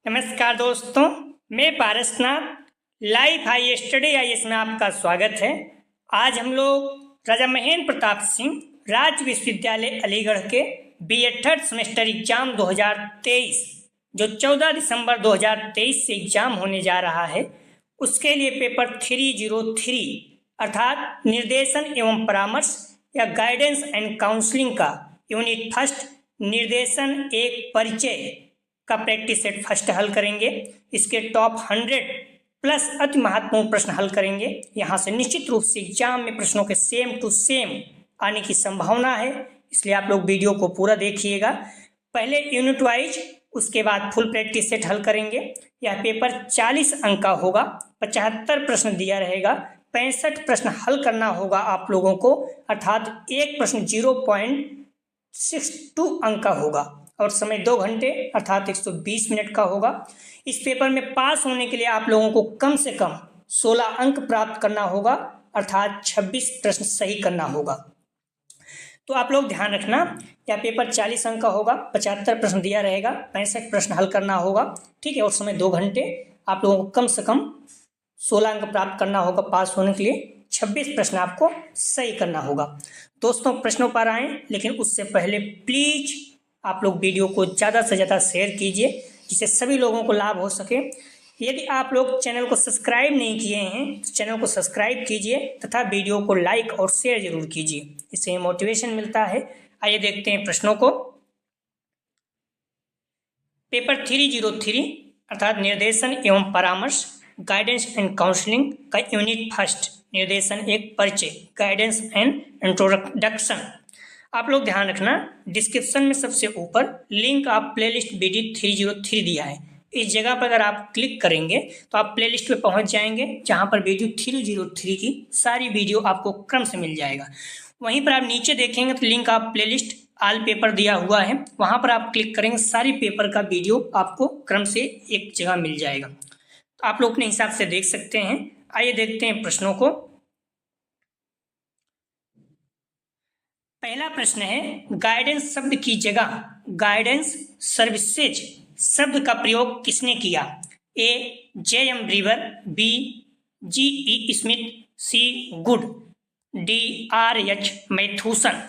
नमस्कार दोस्तों, मैं Parasnath live high study IAS में आपका स्वागत है। आज हम लोग राजा महेंद्र प्रताप सिंह राज्य विश्वविद्यालय अलीगढ़ के बीएड थर्ड सेमेस्टर एग्जाम 2023 जो 14 दिसंबर 2023 से एग्जाम होने जा रहा है, उसके लिए पेपर 303 अर्थात निर्देशन एवं परामर्श या गाइडेंस एंड काउंसलिंग का यूनिट फर्स्ट निर्देशन एक परिचय का प्रैक्टिस सेट फर्स्ट हल करेंगे। इसके टॉप 100 प्लस अति महत्वपूर्ण प्रश्न हल करेंगे। यहाँ से निश्चित रूप से एग्जाम में प्रश्नों के सेम टू सेम आने की संभावना है, इसलिए आप लोग वीडियो को पूरा देखिएगा। पहले यूनिट वाइज, उसके बाद फुल प्रैक्टिस सेट हल करेंगे। यह पेपर 40 अंक का होगा, 75 प्रश्न दिया रहेगा, 65 प्रश्न हल करना होगा आप लोगों को, अर्थात एक प्रश्न 0.62 अंक का होगा और समय 2 घंटे अर्थात 120 मिनट का होगा। इस पेपर में पास होने के लिए आप लोगों को कम से कम 16 अंक प्राप्त करना होगा, अर्थात 26 प्रश्न सही करना होगा। तो आप लोग ध्यान रखना, यह पेपर 40 अंक का होगा, 75 प्रश्न दिया रहेगा, 65 प्रश्न हल करना होगा, ठीक है, और समय 2 घंटे। आप लोगों को कम से कम 16 अंक प्राप्त करना होगा पास होने के लिए, 26 प्रश्न आपको सही करना होगा। दोस्तों, प्रश्नों पर आए, लेकिन उससे पहले प्लीज आप लोग वीडियो को ज़्यादा से ज़्यादा शेयर कीजिए, जिससे सभी लोगों को लाभ हो सके। यदि आप लोग चैनल को सब्सक्राइब नहीं किए हैं तो चैनल को सब्सक्राइब कीजिए तथा वीडियो को लाइक और शेयर जरूर कीजिए, इससे मोटिवेशन मिलता है। आइए देखते हैं प्रश्नों को। पेपर 303 अर्थात निर्देशन एवं परामर्श गाइडेंस एंड काउंसलिंग का यूनिट फर्स्ट निर्देशन एक परिचय गाइडेंस एंड इंट्रोडक्शन। आप लोग ध्यान रखना, डिस्क्रिप्शन में सबसे ऊपर लिंक आप प्लेलिस्ट BD 303 दिया है। इस जगह पर अगर आप क्लिक करेंगे तो आप प्लेलिस्ट पे पहुंच जाएंगे, जहां पर वीडियो 303 की सारी वीडियो आपको क्रम से मिल जाएगा। वहीं पर आप नीचे देखेंगे तो लिंक आप प्लेलिस्ट ऑल पेपर दिया हुआ है, वहां पर आप क्लिक करेंगे, सारी पेपर का वीडियो आपको क्रम से एक जगह मिल जाएगा। तो आप लोग अपने हिसाब से देख सकते हैं। आइए देखते हैं प्रश्नों को। पहला प्रश्न है, गाइडेंस शब्द की जगह गाइडेंस सर्विसेज शब्द का प्रयोग किसने किया? A. J.M. Brewer, B. G.E. Smith, C. Good, D. R.H. मैथ्यूसन।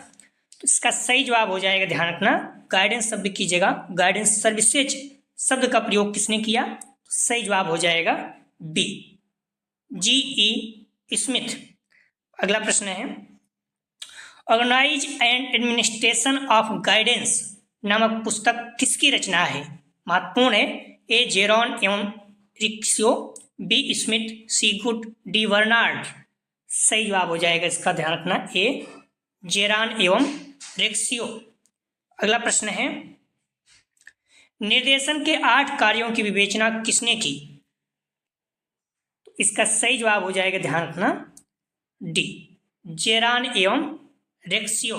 तो इसका सही जवाब हो जाएगा, ध्यान रखना, गाइडेंस शब्द की जगह गाइडेंस सर्विसेज शब्द का प्रयोग किसने किया? तो सही जवाब हो जाएगा B. G.E. स्मिथ। अगला प्रश्न है, organise and administration of guidance नामक पुस्तक किसकी रचना है? महत्वपूर्ण है। A. जेरॉन एवं Riccio, B. Smith, C. Good, D. Bernard. सही जवाब हो जाएगा इसका, ध्यान रखना, A. जेरॉन एवं रिक्सियो। अगला प्रश्न है, निर्देशन के 8 कार्यों की विवेचना किसने की? तो इसका सही जवाब हो जाएगा, ध्यान रखना, D. जेरॉन एवं रेक्सियो।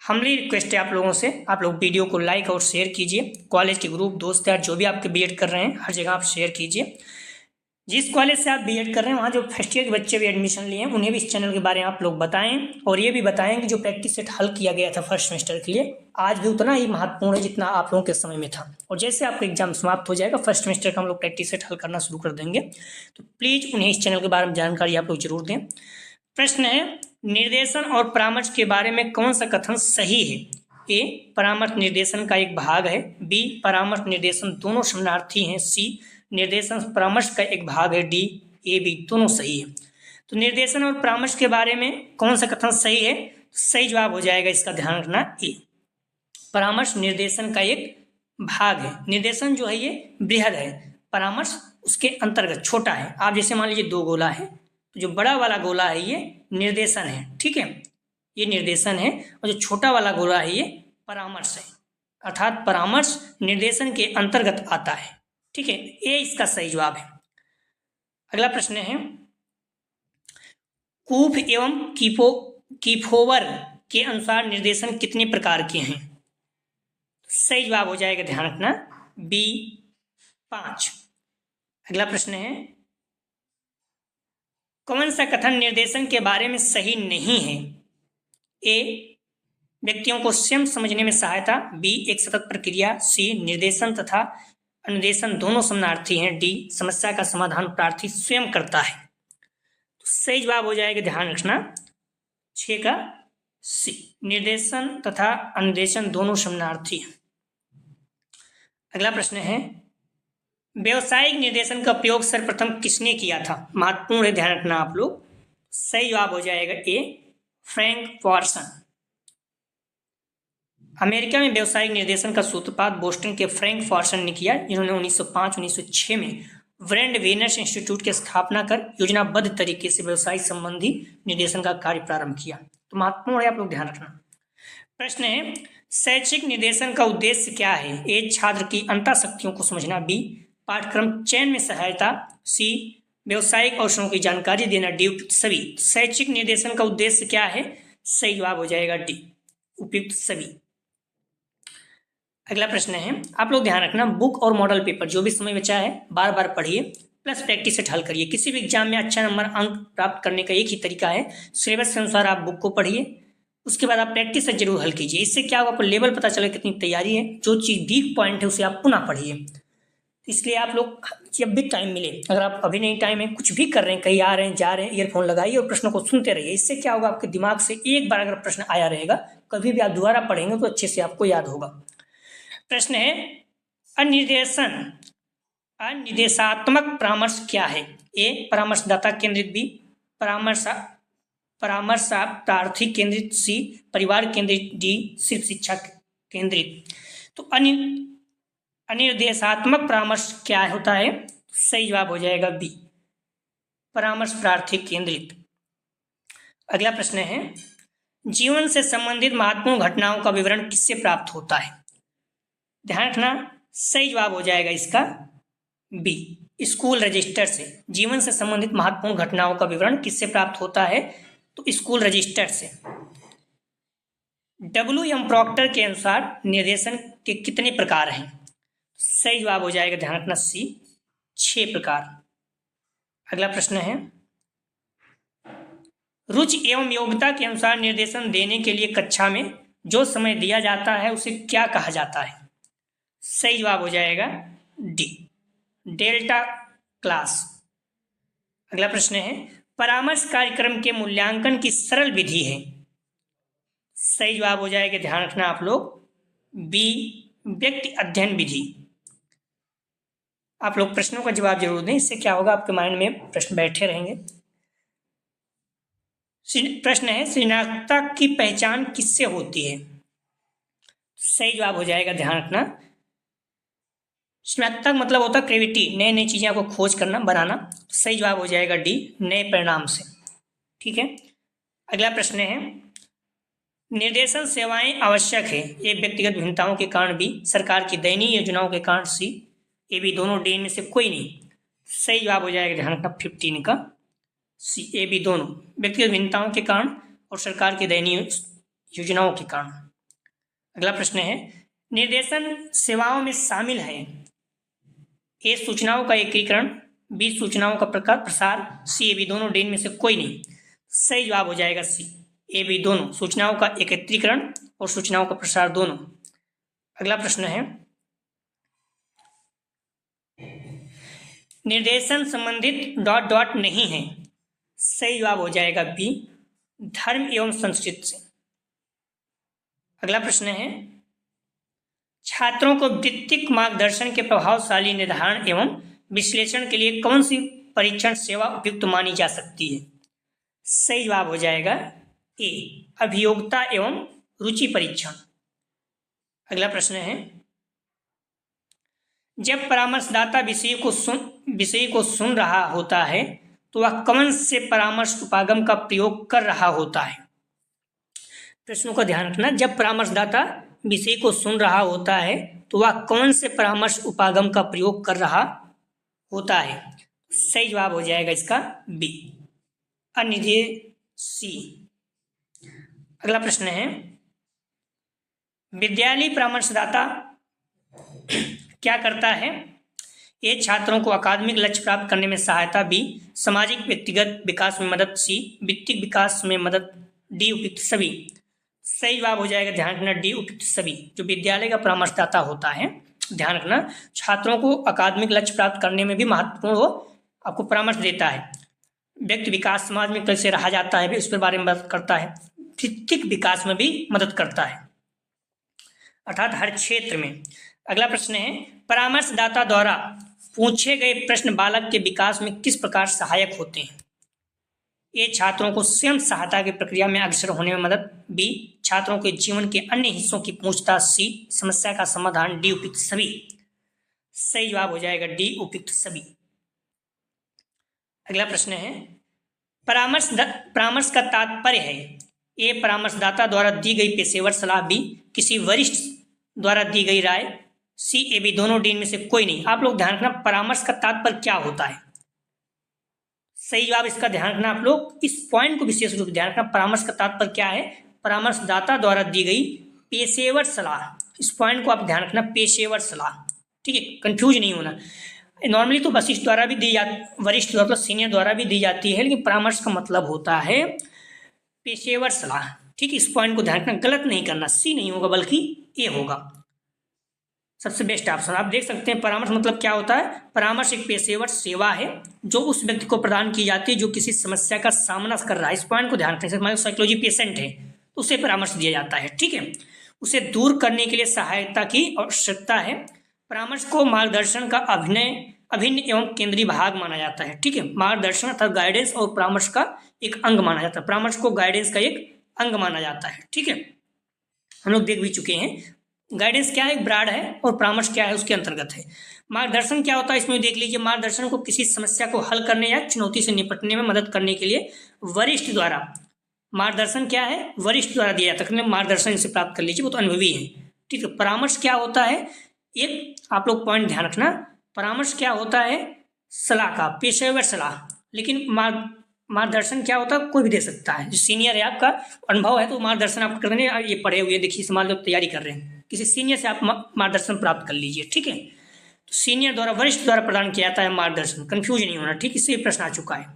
हमारी रिक्वेस्ट है आप लोगों से, आप लोग वीडियो को लाइक और शेयर कीजिए। कॉलेज के ग्रुप, दोस्त यार जो भी आपके बीएड कर रहे हैं, हर जगह आप शेयर कीजिए। जिस कॉलेज से आप बीएड कर रहे हैं, वहाँ जो फर्स्ट ईयर के बच्चे भी एडमिशन लिए हैं, उन्हें भी इस चैनल के बारे में आप लोग बताएं, और ये भी बताएं कि जो प्रैक्टिस सेट हल किया गया था फर्स्ट सेमेस्टर के लिए, आज भी उतना ही महत्वपूर्ण है जितना आप लोगों के समय में था। और जैसे आपका एग्जाम समाप्त हो जाएगा, फर्स्ट सेमेस्टर का हम लोग प्रैक्टिस सेट हल करना शुरू कर देंगे, तो प्लीज़ उन्हें इस चैनल के बारे में जानकारी आप लोग जरूर दें। प्रश्न है, निर्देशन और परामर्श के बारे में कौन सा कथन सही है? A. परामर्श निर्देशन का एक भाग है, B. परामर्श निर्देशन दोनों समानार्थी हैं, C. निर्देशन परामर्श का एक भाग है, D. A, B दोनों सही है। तो निर्देशन और परामर्श के बारे में कौन सा कथन सही है? सही जवाब हो जाएगा इसका, ध्यान रखना, A. परामर्श निर्देशन का एक भाग है। निर्देशन जो है ये बृहद है, परामर्श उसके अंतर्गत छोटा है। आप जैसे मान लीजिए 2 गोला है, तो जो बड़ा वाला गोला है ये निर्देशन है, ठीक है, ये निर्देशन है, और जो छोटा वाला गोला है ये परामर्श है, अर्थात परामर्श निर्देशन के अंतर्गत आता है, ठीक है, ये इसका सही जवाब है। अगला प्रश्न है, कूफ एवं कीफोवर के अनुसार निर्देशन कितने प्रकार के हैं? सही जवाब हो जाएगा, ध्यान रखना, B. 5। अगला प्रश्न है, कौन सा कथन निर्देशन के बारे में सही नहीं है? A. व्यक्तियों को स्वयं समझने में सहायता, B. एक सतत प्रक्रिया, C. निर्देशन तथा अनुदेशन दोनों समानार्थी हैं। डी, समस्या का समाधान प्रार्थी स्वयं करता है। तो सही जवाब हो जाएगा, ध्यान रखना, 6 का सी, निर्देशन तथा अनुदेशन दोनों समानार्थी हैं। अगला प्रश्न है, व्यवसायिक निर्देशन का प्रयोग सर्वप्रथम किसने किया था? महत्वपूर्ण है, ध्यान रखना आप लोग। सही जवाब हो जाएगा ए, फ्रैंक पॉर्सन। अमेरिका में व्यवसायिक निर्देशन का सूत्रपात बोस्टन के फ्रैंक पॉर्सन ने किया, जिन्होंने 1905-1906 में ब्रेंड वेनर्स इंस्टीट्यूट की स्थापना कर योजनाबद्ध तरीके से व्यवसाय संबंधी निर्देशन का कार्य प्रारंभ किया। तो महत्वपूर्ण है, आप लोग ध्यान रखना। प्रश्न है, शैक्षिक निर्देशन का उद्देश्य क्या है? ए, छात्र की अंतःशक्तियों को समझना। बी, पाठ्यक्रम चयन में सहायता। सी, व्यवसायिक अवसरों की जानकारी देना। डी, उपयुक्त सभी। शैक्षिक निर्देशन का उद्देश्य क्या है? सही जवाब हो जाएगा डी, उपयुक्त सभी। अगला प्रश्न है, आप लोग ध्यान रखना, बुक और मॉडल पेपर जो भी समय बचा है बार बार पढ़िए, प्लस प्रैक्टिस से हल करिए। किसी भी एग्जाम में अच्छा नंबर अंक प्राप्त करने का एक ही तरीका है, सिलेबस के अनुसार आप बुक को पढ़िए, उसके बाद आप प्रैक्टिस से जरूर हल कीजिए। इससे क्या होगा, आपको लेवल पता चले कितनी तैयारी है, जो चीज़ वीक पॉइंट है उसे आप पुनः पढ़िए। इसलिए आप लोग जब भी टाइम मिले, अगर आप अभी नहीं टाइम है, कुछ भी कर रहे हैं, कहीं आ रहे हैं जा रहे हैं, ईयरफोन लगाइए और प्रश्नों को सुनते रहिए। इससे क्या होगा, आपके दिमाग से एक बार अगर प्रश्न आया रहेगा, कभी भी आप दोबारा पढ़ेंगे तो अच्छे से आपको याद होगा। प्रश्न है, अनिर्देशात्मक परामर्श क्या है? ए, परामर्शदाता केंद्रित। बी, परामर्शार्थी केंद्रित। सी, परिवार केंद्रित। डी, सिर्फ शिक्षा केंद्रित। तो अनिर्देशात्मक परामर्श क्या होता है? सही जवाब हो जाएगा बी, परामर्श प्रार्थी केंद्रित। अगला प्रश्न है, जीवन से संबंधित महत्वपूर्ण घटनाओं का विवरण किससे प्राप्त होता है? ध्यान रखना, सही जवाब हो जाएगा इसका बी, स्कूल रजिस्टर से। जीवन से संबंधित महत्वपूर्ण घटनाओं का विवरण किससे प्राप्त होता है? तो स्कूल रजिस्टर से। W.M. प्रॉक्टर के अनुसार निर्देशन के कितने प्रकार हैं? सही जवाब हो जाएगा, ध्यान रखना, सी, 6 प्रकार। अगला प्रश्न है, रुचि एवं योग्यता के अनुसार निर्देशन देने के लिए कक्षा में जो समय दिया जाता है उसे क्या कहा जाता है? सही जवाब हो जाएगा डी, डेल्टा क्लास। अगला प्रश्न है, परामर्श कार्यक्रम के मूल्यांकन की सरल विधि है? सही जवाब हो जाएगा, ध्यान रखना आप लोग, बी, व्यक्ति अध्ययन विधि। आप लोग प्रश्नों का जवाब जरूर दें, इससे क्या होगा, आपके माइंड में प्रश्न बैठे रहेंगे। प्रश्न है, सृजनात्मकता की पहचान किससे होती है? सही जवाब हो जाएगा, ध्यान रखना, सृजनात्मकता मतलब होता है क्रिएटिविटी, नई नई चीजें आपको खोज करना, बनाना। सही जवाब हो जाएगा डी, नए परिणाम से। ठीक है। अगला प्रश्न है, निर्देशन सेवाएं आवश्यक है? ये व्यक्तिगत भिन्नताओं के कारण बी, सरकार की दयनीय योजनाओं के कारण सी, ए बी दोनों, डी में से कोई नहीं। सही जवाब हो जाएगा, ध्यान रखना, 15 का सी, ए बी दोनों, व्यक्तिगत भिन्नताओं के कारण और सरकार की दयनीय योजनाओं के कारण। अगला प्रश्न है, निर्देशन सेवाओं में शामिल है? ए, सूचनाओं का एकीकरण, बी, सूचनाओं का प्रसार, सी, ए बी दोनों, डी में से कोई नहीं। सही जवाब हो जाएगा सी, ए बी दोनों, सूचनाओं का एकत्रीकरण और सूचनाओं का प्रसार दोनों। अगला प्रश्न है, निर्देशन संबंधित डॉट डॉट नहीं है? सही जवाब हो जाएगा बी, धर्म एवं संस्कृति से। अगला प्रश्न है, छात्रों को वृत्तिक मार्गदर्शन के प्रभावशाली निर्धारण एवं विश्लेषण के लिए कौन सी परीक्षण सेवा उपयुक्त मानी जा सकती है? सही जवाब हो जाएगा ए, अभियोग्यता एवं रुचि परीक्षण। अगला प्रश्न है, जब परामर्शदाता विषय को सुन रहा होता है तो वह कौन से परामर्श उपागम का प्रयोग कर रहा होता है? प्रश्नों का ध्यान रखना, जब परामर्शदाता विषय को सुन रहा होता है तो वह कौन से परामर्श उपागम का प्रयोग कर रहा होता है? सही जवाब हो जाएगा इसका बी, अनिर्देशी। अगला प्रश्न है, विद्यालय परामर्शदाता क्या करता है? ए, छात्रों को अकादमिक लक्ष्य प्राप्त करने में सहायता। बी, सामाजिक व्यक्तिगत विकास में मदद। सी, वित्तीय विकास में मदद। डी, उपयुक्त सभी। सही जवाब हो जाएगा, ध्यान रखना, डी, उपयुक्त सभी। जो विद्यालय का परामर्शदाता होता है ध्यान रखना, छात्रों को अकादमिक लक्ष्य प्राप्त करने में भी महत्वपूर्ण वो आपको परामर्श देता है। व्यक्ति विकास, समाज में कैसे रहा जाता है, उस पर बारे में बात करता है। व्यक्तित्व विकास में भी मदद करता है, अर्थात हर क्षेत्र में। अगला प्रश्न है, परामर्शदाता द्वारा पूछे गए प्रश्न बालक के विकास में किस प्रकार सहायक होते हैं? ए, छात्रों को स्वयं सहायता की प्रक्रिया में अग्रसर होने में मदद। बी, छात्रों के जीवन के अन्य हिस्सों की पूछताछ। सी, समस्या का समाधान। डी, उपयुक्त सभी। सही जवाब हो जाएगा डी, उपयुक्त सभी। अगला प्रश्न है, परामर्श का तात्पर्य है। ए, परामर्शदाता द्वारा दी गई पेशेवर सलाह। बी, किसी वरिष्ठ द्वारा दी गई राय। सी, ए, बी, दोनों। डी में से कोई नहीं। आप लोग ध्यान रखना, परामर्श का तात्पर्य क्या होता है। सही जवाब इसका ध्यान रखना, आप लोग इस पॉइंट को विशेष रूप से ध्यान रखना। परामर्श का तात्पर्य क्या है? परामर्शदाता द्वारा दी गई पेशेवर सलाह। इस पॉइंट को आप ध्यान रखना, पेशेवर सलाह, ठीक है, कंफ्यूज नहीं होना। नॉर्मली तो वरिष्ठ द्वारा भी दी जाती, वरिष्ठ द्वारा तो सीनियर द्वारा भी दी जाती है, लेकिन परामर्श का मतलब होता है पेशेवर सलाह, ठीक है। इस पॉइंट को ध्यान रखना, गलत नहीं करना। सी नहीं होगा बल्कि ए होगा, सबसे बेस्ट ऑप्शन। आप देख सकते हैं परामर्श मतलब क्या होता है। परामर्श एक पेशेवर सेवा है जो उस व्यक्ति को प्रदान की जाती है जो किसी समस्या का सामना कर रहा है। इस पॉइंट को ध्यान रखें। हमारे साइकोलॉजी पेशेंट है तो उसे परामर्श दिया जाता है, ठीक है। उसे दूर करने के लिए सहायता की आवश्यकता है। परामर्श को मार्गदर्शन का अभिन्न एवं केंद्रीय भाग माना जाता है, ठीक है। मार्गदर्शन अर्थात गाइडेंस और परामर्श का एक अंग माना जाता है। परामर्श को गाइडेंस का एक अंग माना जाता है, ठीक है। हम लोग देख भी चुके हैं गाइडेंस क्या है, ब्रॉड है, और परामर्श क्या है उसके अंतर्गत है। मार्गदर्शन क्या होता है इसमें देख लीजिए। मार्गदर्शन को किसी समस्या को हल करने या चुनौती से निपटने में मदद करने के लिए वरिष्ठ द्वारा, मार्गदर्शन क्या है, वरिष्ठ द्वारा दिया जाता है। मार्गदर्शन इसे प्राप्त कर लीजिए, वो तो अनुभवी है, ठीक है। परामर्श क्या होता है, एक आप लोग पॉइंट ध्यान रखना, परामर्श क्या होता है, सलाह का, पेशेवर सलाह। लेकिन मार्गदर्शन क्या होता है, कोई भी दे सकता है। जो सीनियर है, आपका अनुभव है तो मार्गदर्शन आप कर रहे हैं, ये पढ़े हुए देखिए समाज में तैयारी कर रहे हैं, किसी सीनियर से आप मार्गदर्शन प्राप्त कर लीजिए, ठीक है। तो सीनियर द्वारा, वरिष्ठ द्वारा प्रदान किया जाता है मार्गदर्शन, कंफ्यूज नहीं होना, ठीक। इससे प्रश्न आ चुका है।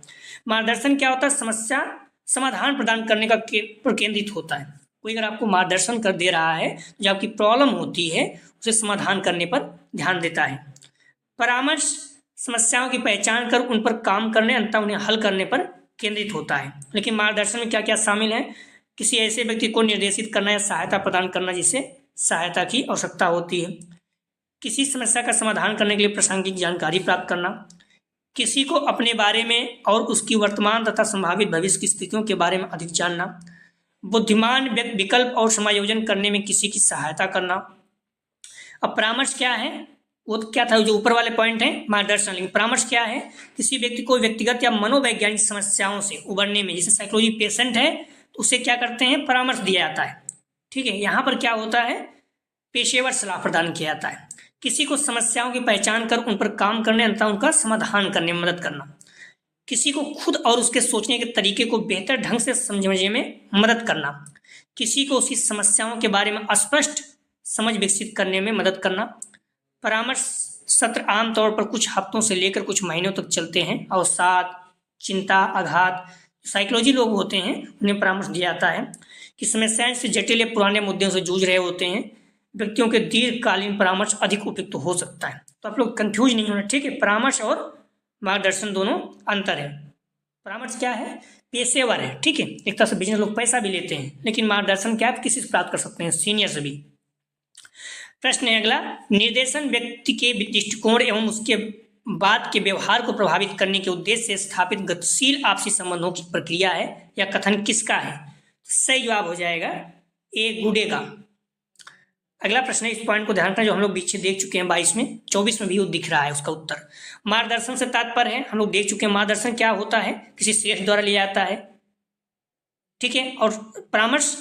मार्गदर्शन क्या होता है, समस्या समाधान प्रदान करने का पर केंद्रित होता है। कोई अगर आपको मार्गदर्शन कर दे रहा है, जो आपकी प्रॉब्लम होती है उसे समाधान करने पर ध्यान देता है। परामर्श समस्याओं की पहचान कर उन पर काम करने, अंततः उन्हें हल करने पर केंद्रित होता है। लेकिन मार्गदर्शन में क्या क्या शामिल है, किसी ऐसे व्यक्ति को निर्देशित करना या सहायता प्रदान करना जिसे सहायता की आवश्यकता होती है, किसी समस्या का समाधान करने के लिए प्रासंगिक जानकारी प्राप्त करना, किसी को अपने बारे में और उसकी वर्तमान तथा संभावित भविष्य की स्थितियों के बारे में अधिक जानना, बुद्धिमान विकल्प और समायोजन करने में किसी की सहायता करना। अब परामर्श क्या है, वो तो क्या था, जो ऊपर वाले पॉइंट है मार्गदर्शन। लेकिन परामर्श क्या है, किसी व्यक्ति को व्यक्तिगत या मनोवैज्ञानिक समस्याओं से उबरने में, जैसे साइकोलॉजी पेशेंट है तो उसे क्या करते हैं, परामर्श दिया जाता है, ठीक है। यहाँ पर क्या होता है, पेशेवर सलाह प्रदान किया जाता है। किसी को समस्याओं की पहचान कर उन पर काम करने, अंततः उनका समाधान करने में मदद करना, किसी को खुद और उसके सोचने के तरीके को बेहतर ढंग से समझने में मदद करना, किसी को उसकी समस्याओं के बारे में स्पष्ट समझ विकसित करने में मदद करना। परामर्श सत्र आमतौर पर कुछ हफ्तों से लेकर कुछ महीनों तक चलते हैं। अवसाद, चिंता, आघात, साइकोलॉजी लोग होते हैं उन्हें परामर्श दिया जाता है कि समस्याएं से जटिल या पुराने मुद्दों से जूझ रहे होते हैं। व्यक्तियों के दीर्घकालीन परामर्श अधिक उपयुक्त हो सकता है। तो आप लोग कंफ्यूज नहीं होना, ठीक है। परामर्श और मार्गदर्शन दोनों अंतर है। परामर्श क्या है, पेशेवर है, ठीक है। एक तरह से बिजनेस लोग पैसा भी लेते हैं, लेकिन मार्गदर्शन क्या आप किसी से प्राप्त कर सकते हैं, सीनियर से भी। प्रश्न है अगला, निर्देशन व्यक्ति के दृष्टिकोण एवं उसके बाद के व्यवहार को प्रभावित करने के उद्देश्य से स्थापित गतिशील आपसी संबंधों की प्रक्रिया है या कथन किसका है? सही जवाब हो जाएगा ए, गुडे का। अगला प्रश्न है, इस पॉइंट को ध्यान रखना, जो हम लोग पीछे देख चुके हैं 22 में, 24 में भी वो दिख रहा है उसका उत्तर। मार्गदर्शन से तात्पर्य है, हम लोग देख चुके हैं मार्गदर्शन क्या होता है, किसी श्रेष्ठ द्वारा लिया जाता है, ठीक है। और परामर्श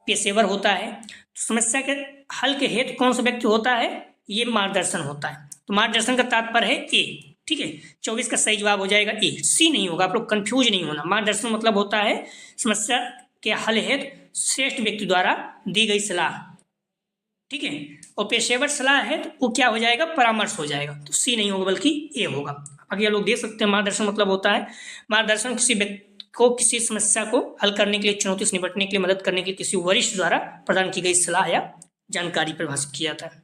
पेशेवर होता है। तो समस्या के हल के हेतु कौन सा व्यक्ति होता है, ये मार्गदर्शन होता है। तो मार्गदर्शन का तात्पर्य है ए, ठीक है। 24 का सही जवाब हो जाएगा ए, सी नहीं होगा। आप लोग कंफ्यूज नहीं होना। मार्गदर्शन मतलब होता है समस्या के हल हेतु श्रेष्ठ व्यक्ति द्वारा दी गई सलाह, ठीक है। और पेशेवर सलाह है तो वो क्या हो जाएगा, परामर्श हो जाएगा। तो सी नहीं होगा बल्कि ए होगा। आगे लोग देख सकते हैं मार्गदर्शन मतलब होता है, मार्गदर्शन किसी व्यक्ति को किसी समस्या को हल करने के लिए, चुनौती से निपटने के लिए मदद करने के लिए किसी वरिष्ठ द्वारा प्रदान की गई सलाह या जानकारी परिभाषित किया जाता है।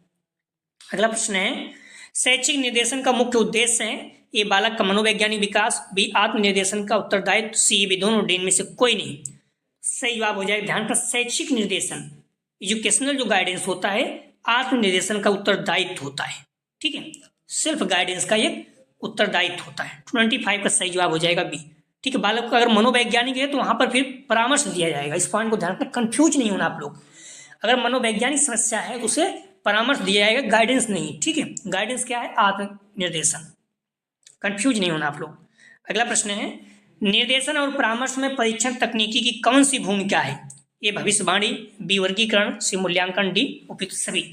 अगला प्रश्न है, शैक्षिक निर्देशन का मुख्य उद्देश्य है। ए बालक का मनोवैज्ञानिक विकास, बी आत्मनिर्देशन का उत्तरदायित्व, सी भी दोनों, डी में से कोई नहीं। सही जवाब हो जाएगा ध्यान का शैक्षिक निर्देशन, एजुकेशनल जो गाइडेंस होता है, आत्मनिर्देशन का उत्तरदायित्व होता है। ठीक है, सेल्फ गाइडेंस का एक उत्तरदायित्व होता है। 25 का सही जवाब हो जाएगा बी। ठीक है, बालक को अगर मनोवैज्ञानिक है तो वहां पर फिर परामर्श दिया जाएगा। इस पॉइंट को ध्यान रखना, कंफ्यूज नहीं होना आप लोग। अगर मनोवैज्ञानिक समस्या है तो उसे परामर्श दिया जाएगा, गाइडेंस नहीं। ठीक है, गाइडेंस क्या है? आत्मनिर्देशन। कंफ्यूज नहीं होना आप लोग। अगला प्रश्न है, निर्देशन और परामर्श में परीक्षण तकनीकी की कौन सी भूमिका है? ए भविष्यवाणी, बी वर्गीकरण, सी मूल्यांकन, डी उपयुक्त सभी।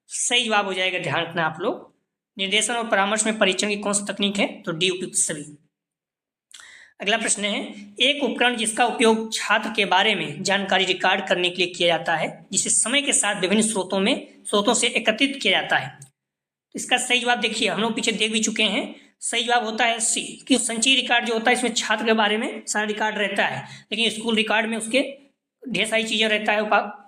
सही जवाब हो जाएगा ध्यान रखना आप लोग, निर्देशन और परामर्श में परीक्षण की कौन सी तकनीक है? तो डी उपयुक्त सभी। अगला प्रश्न है, एक उपकरण जिसका उपयोग छात्र के बारे में जानकारी रिकॉर्ड करने के लिए किया जाता है, जिसे समय के साथ विभिन्न स्रोतों से एकत्रित किया जाता है। इसका सही जवाब देखिए, हम लोग पीछे देख भी चुके हैं। सही जवाब होता है सी, कि संचयी रिकॉर्ड जो होता है इसमें छात्र के बारे में सारा रिकॉर्ड रहता है, लेकिन स्कूल रिकॉर्ड में उसके ढेर सारी चीजें रहता है।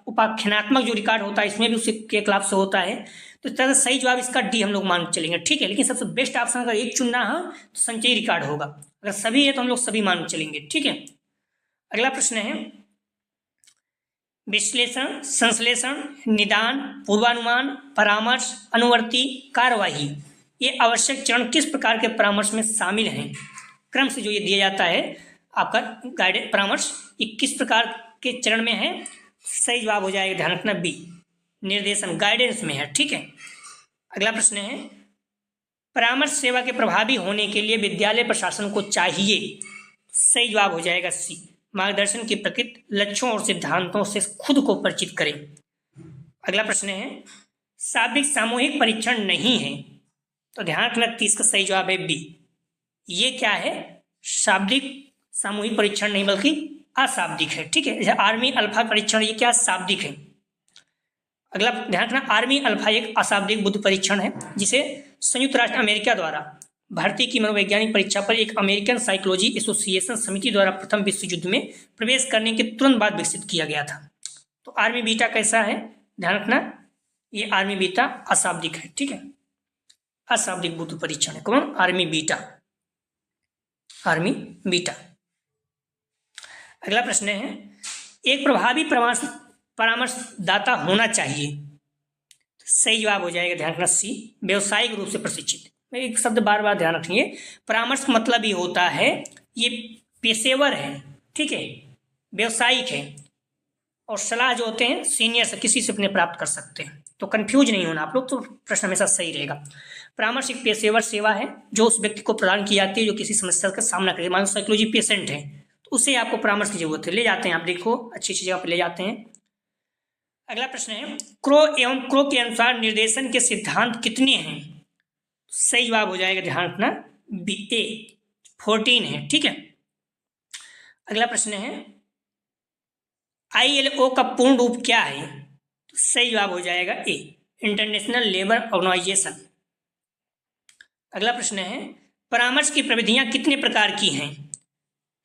उपाख्यानात्मक जो रिकॉर्ड होता है इसमें भी उसके क्लास से होता है। तो इस तरह से सही जवाब इसका डी हम लोग मान चलेंगे। ठीक है, लेकिन सबसे बेस्ट ऑप्शन अगर एक चुनना है तो संचयी रिकॉर्ड होगा। अगर सभी है तो हम लोग सभी मान चलेंगे। ठीक है, अगला प्रश्न है, विश्लेषण, संश्लेषण, निदान, पूर्वानुमान, परामर्श, अनुवर्ती, कार्यवाही, ये आवश्यक चरण किस प्रकार के परामर्श में शामिल हैं? क्रम से जो ये दिया जाता है आपका गाइडेड परामर्श, ये किस प्रकार के चरण में है? सही जवाब हो जाएगा ध्यान रखना बी, निर्देशन गाइडेंस में है। ठीक है, अगला प्रश्न है, परामर्श सेवा के प्रभावी होने के लिए विद्यालय प्रशासन को चाहिए। सही जवाब हो जाएगा सी, मार्गदर्शन की प्रकृति, लक्ष्यों और सिद्धांतों से खुद को परिचित करें। अगला प्रश्न है, शाब्दिक सामूहिक परीक्षण नहीं है, तो ध्यान रखना 30 का सही जवाब है बी। ये क्या है? शाब्दिक सामूहिक परीक्षण नहीं बल्कि अशाब्दिक है। ठीक है, जैसे आर्मी अल्फा परीक्षण, ये क्या शाब्दिक है। अगला ध्यान रखना, आर्मी अल्फा एक अशाब्दिक बुद्धि परीक्षण है, जिसे संयुक्त राष्ट्र अमेरिका द्वारा भर्ती की मनोवैज्ञानिक परीक्षा पर एक अमेरिकन साइकोलॉजी एसोसिएशन समिति द्वारा प्रथम विश्व युद्ध में प्रवेश करने के तुरंत बाद विकसित किया गया था। तो आर्मी बीटा कैसा है? ध्यान रखना, ये आर्मी बीटा अशाब्दिक है। ठीक है, अशाब्दिक बुद्धि परीक्षण है। कौन? Army beta, army beta. अगला प्रश्न है, एक प्रभावी परामर्शदाता होना चाहिए। सही जवाब हो जाएगा ध्यान रखना सी, व्यवसायिक रूप से प्रशिक्षित। मैं एक शब्द बार बार ध्यान रखेंगे, परामर्श मतलब ही होता है ये पेशेवर है। ठीक है, व्यवसायिक है, और सलाह जो होते हैं सीनियर से किसी से अपने प्राप्त कर सकते हैं। तो कंफ्यूज नहीं होना आप लोग, तो प्रश्न हमेशा सही रहेगा। परामर्श एक पेशेवर सेवा है जो उस व्यक्ति को प्रदान की जाती है जो किसी समस्या का सामना करे। मान लो साइकोलॉजी पेशेंट है तो उससे आपको परामर्श की जरूरत है, ले जाते हैं आप, देखो अच्छी जगह पर ले जाते हैं। अगला प्रश्न है, क्रो एवं क्रो के अनुसार निर्देशन के सिद्धांत कितने हैं? सही जवाब हो जाएगा ध्यान रखना बी ए, 14 है। ठीक है, अगला प्रश्न है, ILO का पूर्ण रूप क्या है? तो सही जवाब हो जाएगा ए, इंटरनेशनल लेबर ऑर्गेनाइजेशन। अगला प्रश्न है, परामर्श की प्रविधियां कितने प्रकार की हैं?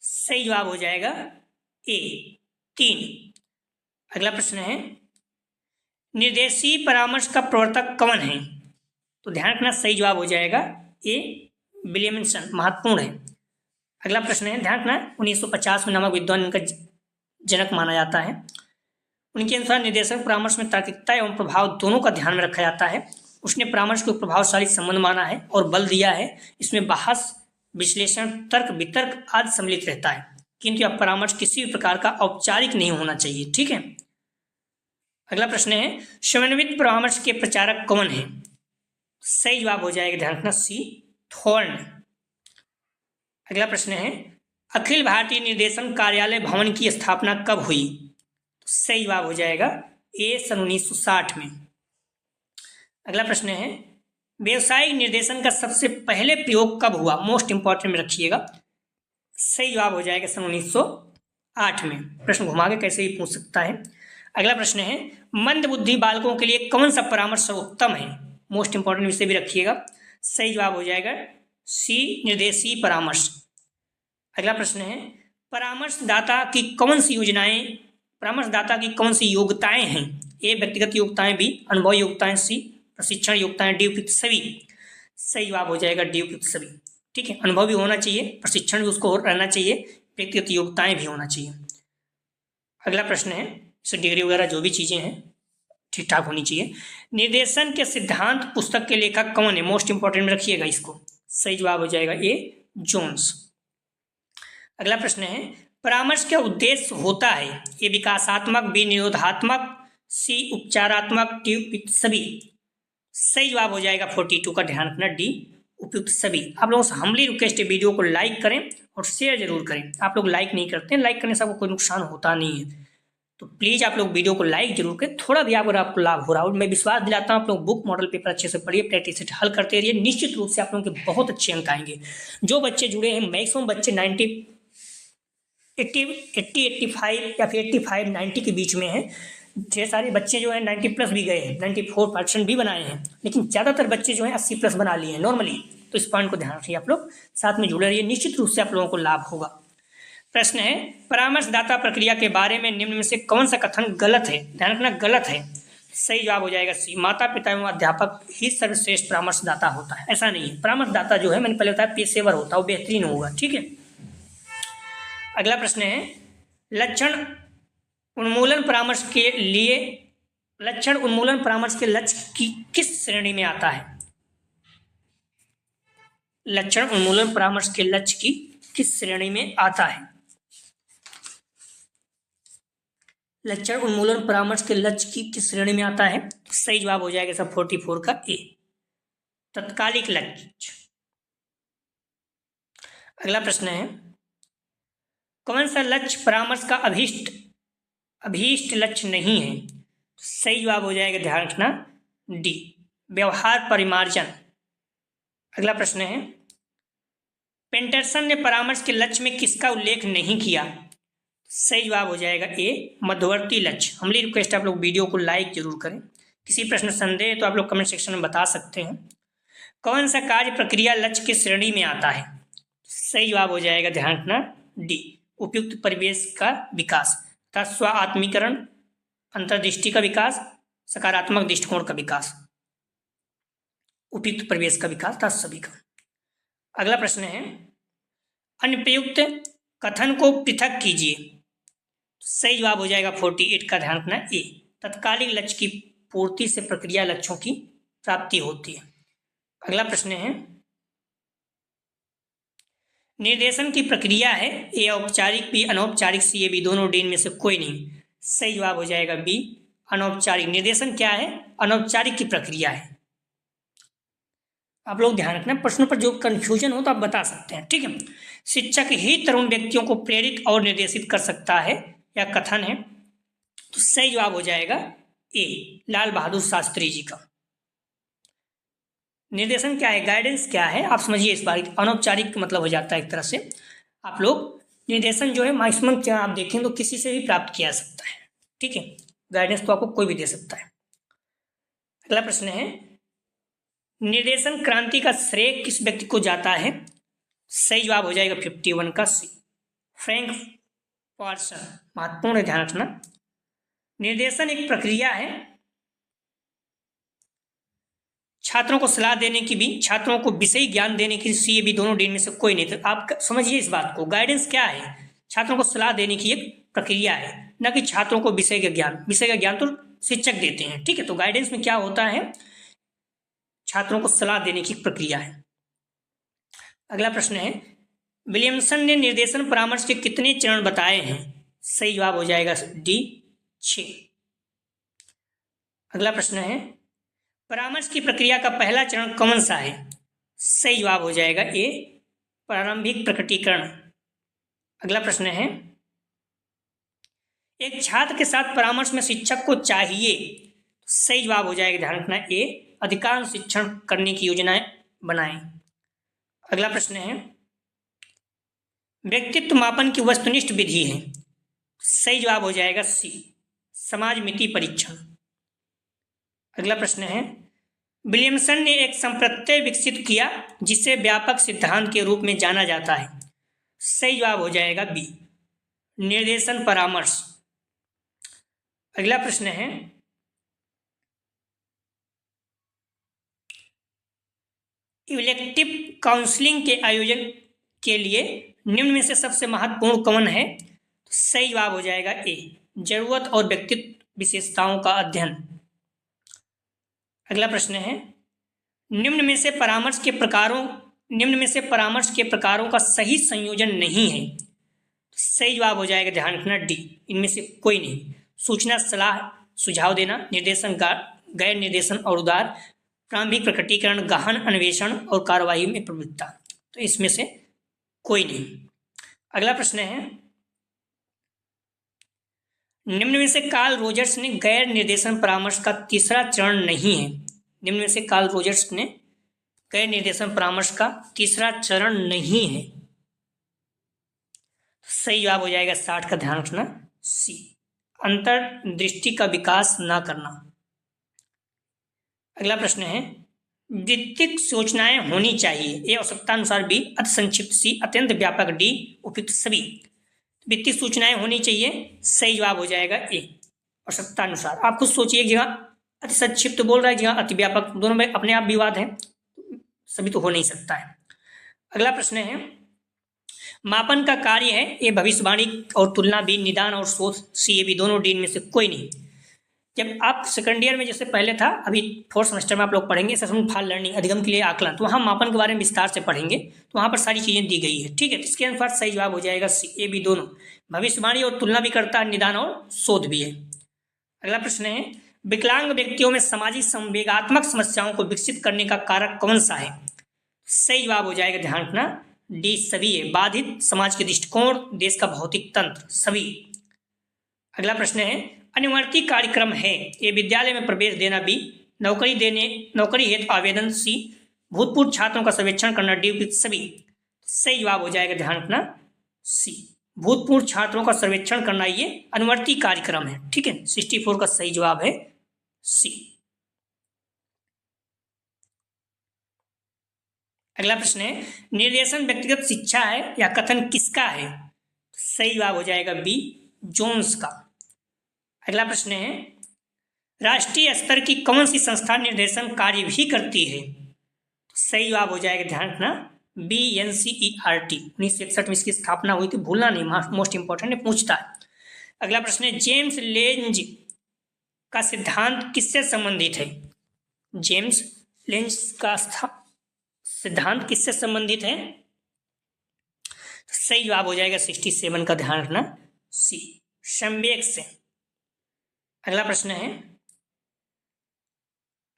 सही जवाब हो जाएगा ए, 3। अगला प्रश्न है, निर्देशीय परामर्श का प्रवर्तक कौन है? तो ध्यान रखना सही जवाब हो जाएगा ए, विलियमसन, महत्वपूर्ण है। अगला प्रश्न है, ध्यान रखना 1950 में नामक विद्वान इनका जनक माना जाता है। उनके अनुसार निर्देशक परामर्श में तार्किकता एवं प्रभाव दोनों का ध्यान में रखा जाता है। उसने परामर्श को प्रभावशाली संबंध माना है और बल दिया है इसमें बहस, विश्लेषण, तर्क वितर्क आदि सम्मिलित रहता है, किंतु यह परामर्श किसी भी प्रकार का औपचारिक नहीं होना चाहिए। ठीक है, अगला प्रश्न है, समन्वित परामर्श के प्रचारक कौन है? सही जवाब हो जाएगा ध्यान रखना सी, थॉर्न। अगला प्रश्न है, अखिल भारतीय निर्देशन कार्यालय भवन की स्थापना कब हुई? तो सही जवाब हो जाएगा ए, सन 1960 में। अगला प्रश्न है, व्यवसायिक निर्देशन का सबसे पहले प्रयोग कब हुआ? मोस्ट इंपॉर्टेंट में रखिएगा। सही जवाब हो जाएगा सन 1908 में। प्रश्न घुमा के कैसे भी पूछ सकता है। अगला प्रश्न है, मंद बुद्धि बालकों के लिए कौन सा परामर्श सर्वोत्तम है? मोस्ट इंपॉर्टेंट विषय भी रखिएगा। सही जवाब हो जाएगा सी, निर्देशीय परामर्श। अगला प्रश्न है, परामर्शदाता की कौन सी योग्यताएं हैं? ए, व्यक्तिगत योग्यताएं, बी, अनुभव योग्यताएं, सी, प्रशिक्षण योग्यताएं डी उपयुक्त सभी। सही जवाब हो जाएगा डी उपयुक्त सभी। ठीक है, अनुभव भी होना चाहिए, प्रशिक्षण भी उसको रहना चाहिए, व्यक्तिगत योग्यताएं भी होना चाहिए। अगला प्रश्न है, जैसे डिग्री वगैरह जो भी चीजें हैं ठीक ठाक होनी चाहिए। निर्देशन के सिद्धांत पुस्तक के लेखक कौन है? मोस्ट इंपॉर्टेंट में रखिएगा इसको। सही जवाब हो जाएगा ए जोन्स। अगला प्रश्न है, परामर्श का उद्देश्य होता है? ए विकासात्मक, बी निरोधात्मक, सी उपचारात्मक, डी उपयुक्त सभी। सही जवाब हो जाएगा 42 का, ध्यान रखना डी उपयुक्त सभी। आप लोगों से हम्बली रिक्वेस्ट है, वीडियो को लाइक करें और शेयर जरूर करें। आप लोग लाइक नहीं करते हैं, लाइक करने से आपको कोई नुकसान होता नहीं है, तो प्लीज आप लोग वीडियो को लाइक जरूर करें। थोड़ा भी अगर आपको लाभ हो रहा हो, मैं विश्वास दिलाता हूं आप लोग बुक मॉडल पेपर अच्छे से पढ़िए, प्रैक्टिस सेट हल करते रहिए, निश्चित रूप से आप लोगों के बहुत अच्छे अंक आएंगे। जो बच्चे जुड़े हैं, मैक्सिमम बच्चे 90 80 85 या फिर 85 90 के बीच में हैं। ढेर सारे बच्चे जो हैं 90 प्लस भी गए हैं, 94% भी बनाए हैं, लेकिन ज़्यादातर बच्चे जो हैं 80 प्लस बना लिए हैं नॉर्मली। तो इस पॉइंट को ध्यान रखिए, आप लोग साथ में जुड़े रहिए, निश्चित रूप से आप लोगों को लाभ होगा। प्रश्न है, परामर्शदाता प्रक्रिया के बारे में निम्न में से कौन सा कथन गलत है? ध्यान रखना गलत है। सही जवाब हो जाएगा सी, माता पिता एवं अध्यापक ही सर्वश्रेष्ठ परामर्शदाता होता है। ऐसा नहीं है, परामर्शदाता जो है मैंने पहले बताया पेशेवर होता है, वो बेहतरीन होगा। ठीक है, अगला प्रश्न है, लक्षण उन्मूलन परामर्श के लिए लक्षण उन्मूलन परामर्श के लक्ष्य की किस श्रेणी में आता है? लक्षण उन्मूलन परामर्श के लक्ष्य की किस श्रेणी में आता है? लक्षण उन्मूलन परामर्श के लक्ष्य की किस श्रेणी में आता है? सही जवाब हो जाएगा सब 44 का ए, तत्कालिक लक्ष्य। अगला प्रश्न है, कौन सा लक्ष्य परामर्श का अभीष्ट लक्ष्य नहीं है? सही जवाब हो जाएगा, ध्यान रखना डी, व्यवहार परिमार्जन। अगला प्रश्न है, पेंटरसन ने परामर्श के लक्ष्य में किसका उल्लेख नहीं किया? सही जवाब हो जाएगा ए, मध्यवर्ती लक्ष्य। हमारी रिक्वेस्ट आप लोग वीडियो को लाइक जरूर करें। किसी प्रश्न संदेह है तो आप लोग कमेंट सेक्शन में बता सकते हैं। कौन सा कार्य प्रक्रिया लक्ष्य की श्रेणी में आता है? सही जवाब हो जाएगा, ध्यान रखना डी, उपयुक्त परिवेश का विकास तथा स्व आत्मीकरण, अंतर्दृष्टि का विकास, सकारात्मक दृष्टिकोण का विकास, उपयुक्त परिवेश का विकास तथा सभी का। अगला प्रश्न है, अनुपयुक्त कथन को पृथक कीजिए। सही जवाब हो जाएगा 48 का, ध्यान रखना ए, तत्कालिक लक्ष्य की पूर्ति से प्रक्रिया लक्ष्यों की प्राप्ति होती है। अगला प्रश्न है, निर्देशन की प्रक्रिया है, ए औपचारिक, बी अनौपचारिक, सी ए बी दोनों, डी में से कोई नहीं। सही जवाब हो जाएगा बी, अनौपचारिक। निर्देशन क्या है? अनौपचारिक की प्रक्रिया है। आप लोग ध्यान रखना, प्रश्नों पर जो कंफ्यूजन हो तो आप बता सकते हैं। ठीक है, शिक्षक ही तरुण व्यक्तियों को प्रेरित और निर्देशित कर सकता है, या कथन है, तो सही जवाब हो जाएगा ए, लाल बहादुर शास्त्री जी का। निर्देशन क्या है, गाइडेंस क्या है, आप समझिए इस बार। अनौपचारिक मतलब हो जाता है एक तरह से। आप लोग निर्देशन जो है मैक्सिमम क्या आप देखें तो किसी से भी प्राप्त किया जा सकता है। ठीक है, गाइडेंस तो आपको कोई भी दे सकता है। अगला प्रश्न है, निर्देशन क्रांति का श्रेय किस व्यक्ति को जाता है? सही जवाब हो जाएगा 51 का सी, फ्रैंक पार्सन। महत्वपूर्ण ध्यान रखना, निर्देशन एक प्रक्रिया है, छात्रों को सलाह देने की भी, छात्रों को विषय ज्ञान देने की, सी ए बी दोनों, डी में से कोई नहीं। तो आप समझिए इस बात को, गाइडेंस क्या है? छात्रों को सलाह देने की एक प्रक्रिया है, न कि छात्रों को विषय का ज्ञान। विषय का ज्ञान तो शिक्षक देते हैं। ठीक है, तो गाइडेंस में क्या होता है? छात्रों को सलाह देने की प्रक्रिया है। अगला प्रश्न है, विलियमसन ने निर्देशन परामर्श के कितने चरण बताए हैं? सही जवाब हो जाएगा डी, 6। अगला प्रश्न है, परामर्श की प्रक्रिया का पहला चरण कौन सा है? सही जवाब हो जाएगा ए, प्रारंभिक प्रकटीकरण। अगला प्रश्न है, एक छात्र के साथ परामर्श में शिक्षक को चाहिए, सही जवाब हो जाएगा, ध्यान रखना ए, अधिकांश शिक्षण करने की योजनाएं बनाएं। अगला प्रश्न है, व्यक्तित्व मापन की वस्तुनिष्ठ विधि है। सही जवाब हो जाएगा सी, समाज मिति परीक्षण। अगला प्रश्न है, विलियमसन ने एक संप्रत्यय विकसित किया जिसे व्यापक सिद्धांत के रूप में जाना जाता है। सही जवाब हो जाएगा बी, निर्देशन परामर्श। अगला प्रश्न है, इलेक्टिव काउंसलिंग के आयोजन के लिए निम्न में से सबसे महत्वपूर्ण कौन है? तो सही जवाब हो जाएगा ए, जरूरत और व्यक्तित्व विशेषताओं का अध्ययन। अगला प्रश्न है, निम्न में से परामर्श के प्रकारों का सही संयोजन नहीं है। तो सही जवाब हो जाएगा, ध्यान रखना, डी, इनमें से कोई नहीं। सूचना, सलाह, सुझाव देना, निर्देशन, गैर निर्देशन और उदार, प्रारंभिक प्रकटीकरण, गहन अन्वेषण और कार्यवाही में प्रवृत्ता। तो इसमें से कोई नहीं। अगला प्रश्न है, निम्न में से कार्ल रोजर्स ने गैर निर्देशन परामर्श का तीसरा चरण नहीं है। निम्न में से कार्ल रोजर्स ने गैर निर्देशन परामर्श का तीसरा चरण नहीं है। सही जवाब हो जाएगा 60 का, ध्यान रखना, सी, अंतर्दृष्टि का विकास ना करना। अगला प्रश्न है, वित्तीय सूचनाएं होनी चाहिए, ए आवश्यकतानुसार, बी अति संक्षिप्त, सी अत्यंत व्यापक, डी उपयुक्त सभी। वित्तीय सूचनाएं होनी चाहिए, सही जवाब हो जाएगा ए, आवश्यकतानुसार। आप खुद सोचिए, एक जगह अति संक्षिप्त बोल रहा है, जगह अति व्यापक, दोनों में अपने आप विवाद है, सभी तो हो नहीं सकता है। अगला प्रश्न है, मापन का कार्य है, ए भविष्यवाणी और तुलना, बी निदान और शोध, सी ए बी दोनों, डी इनमें से कोई नहीं। जब आप सेकंड ईयर में, जैसे पहले था, अभी फोर्थ सेमेस्टर में आप लोग पढ़ेंगे असेसमेंट फॉर लर्निंग, अधिगम के लिए आकलन, तो वहाँ मापन के बारे में विस्तार से पढ़ेंगे, तो वहाँ पर सारी चीज़ें दी गई है, ठीक है। इसके अनुसार सही जवाब हो जाएगा सी ए बी दोनों, भविष्यवाणी और तुलना भी करता है, निदान और शोध भी है। अगला प्रश्न है, विकलांग व्यक्तियों में सामाजिक संवेगात्मक समस्याओं को विकसित करने का कारक कौन सा है? सही जवाब हो जाएगा, ध्यान रखना, डी सभी है, बाधित समाज के दृष्टिकोण, देश का भौतिक तंत्र, सभी। अगला प्रश्न है, अनुवर्ती कार्यक्रम है, ए विद्यालय में प्रवेश देना, बी नौकरी हेतु आवेदन, सी भूतपूर्व छात्रों का सर्वेक्षण करना, डी उपयुक्त सभी। सही जवाब हो जाएगा, ध्यान रखना, सी भूतपूर्व छात्रों का सर्वेक्षण करना, ये अनुवर्ती कार्यक्रम है, ठीक है। 64 का सही जवाब है सी। अगला प्रश्न है, निर्देशन व्यक्तिगत शिक्षा है या कथन किसका है? सही जवाब हो जाएगा बी, जोन्स का। अगला प्रश्न है, राष्ट्रीय स्तर की कौन सी संस्था निर्देशन कार्य भी करती है? सही जवाब हो जाएगा, ध्यान रखना, बी NCERT, 1961 में इसकी स्थापना हुई थी, भूलना नहीं, मोस्ट इंपॉर्टेंट है, पूछता है। अगला प्रश्न है, जेम्स लेंज का सिद्धांत किससे संबंधित है? जेम्स लेंज का सिद्धांत किससे संबंधित है? सही जवाब हो जाएगा 67 का, ध्यान रखना, सी संवेग से। अगला प्रश्न है,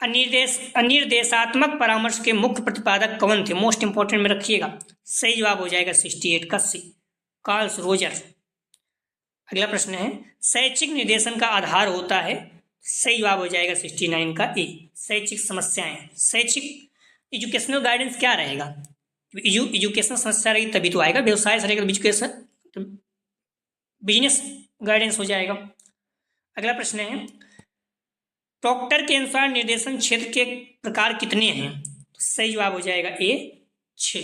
अनिर्देशात्मक परामर्श के मुख्य प्रतिपादक कौन थे? मोस्ट इंपॉर्टेंट में रखिएगा। सही जवाब हो जाएगा 68 का, सी कार्ल रोजर। अगला प्रश्न है, शैक्षिक निर्देशन का आधार होता है? सही जवाब हो जाएगा 69 का, ए शैक्षिक समस्याएं। शैक्षिक एजुकेशनल गाइडेंस क्या रहेगा? एजुकेशनल समस्या रहेगी तभी तो आएगा, व्यवसाय से रहेगा तो बिजनेस गाइडेंस हो जाएगा। अगला प्रश्न है, प्रॉक्टर के अनुसार निर्देशन क्षेत्र के प्रकार कितने हैं? तो सही जवाब हो जाएगा ए 6।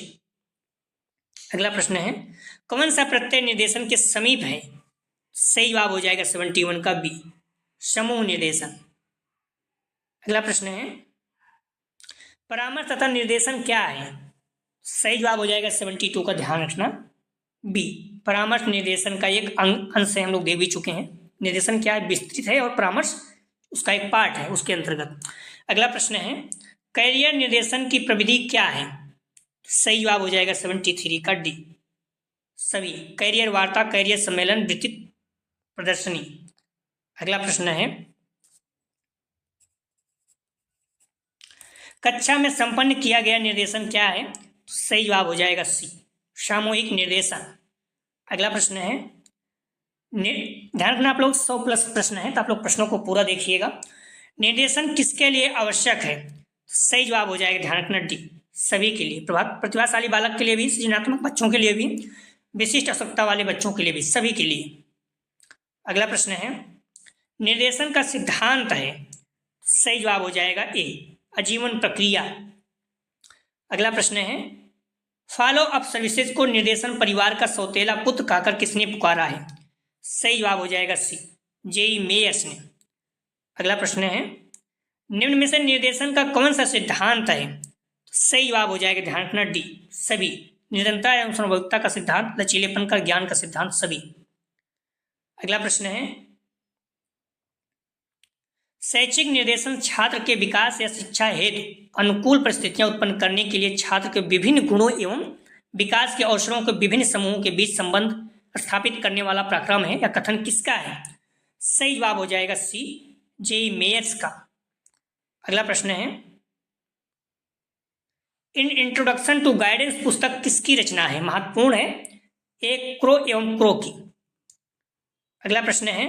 अगला प्रश्न है, कौन सा प्रत्यय निर्देशन के समीप है? सही जवाब हो जाएगा 71 का, बी समूह निर्देशन। अगला प्रश्न है, परामर्श तथा निर्देशन क्या है? सही जवाब हो जाएगा 72 का, ध्यान रखना, बी परामर्श निर्देशन का एक अंश है, हम लोग देख भी चुके हैं। निर्देशन क्या है, विस्तृत है, और परामर्श उसका एक पार्ट है उसके अंतर्गत। अगला प्रश्न है, कैरियर निर्देशन की प्रविधि क्या है? सही जवाब हो जाएगा 73 का, डी सभी, कैरियर वार्ता, कैरियर सम्मेलन, वृत्ति प्रदर्शनी। अगला प्रश्न है, कक्षा में संपन्न किया गया निर्देशन क्या है? तो सही जवाब हो जाएगा सी सामूहिक निर्देशन। अगला प्रश्न है, ध्यान रखना आप लोग 100+ प्रश्न है, तो आप लोग प्रश्नों को पूरा देखिएगा। निर्देशन किसके लिए आवश्यक है? सही जवाब हो जाएगा, ध्यान रखना, डी सभी के लिए, प्रतिभाशाली बालक के लिए भी, सृजनात्मक बच्चों के लिए भी, विशिष्ट आवश्यकता वाले बच्चों के लिए भी, सभी के लिए। अगला प्रश्न है, निर्देशन का सिद्धांत है? सही जवाब हो जाएगा ए आजीवन प्रक्रिया। अगला प्रश्न है, फॉलो अप सर्विसेज को निर्देशन परिवार का सौतेला पुत्र कहकर किसने पुकारा है? सही जवाब हो जाएगा सी जेई मेयर्स ने। अगला प्रश्न है, निम्न में से निर्देशन का कौन सा सिद्धांत है? सही जवाब हो जाएगा, ध्यान रखना, डी सभी। निरंतरता एवं संभवतः का सिद्धांत, लचीलेपन का ज्ञान का सिद्धांत, सभी। अगला प्रश्न है, शैक्षिक निर्देशन छात्र के विकास या शिक्षा हेतु अनुकूल परिस्थितियां उत्पन्न करने के लिए छात्र के विभिन्न गुणों एवं विकास के अवसरों के विभिन्न समूहों के बीच संबंध स्थापित करने वाला पराक्रम है या कथन किसका है? सही जवाब हो जाएगा सी, जेई मेयर्स का। अगला प्रश्न है, इन इंट्रोडक्शन टू गाइडेंस पुस्तक किसकी रचना है? महत्वपूर्ण है, एक क्रो एवं क्रो की। अगला प्रश्न है,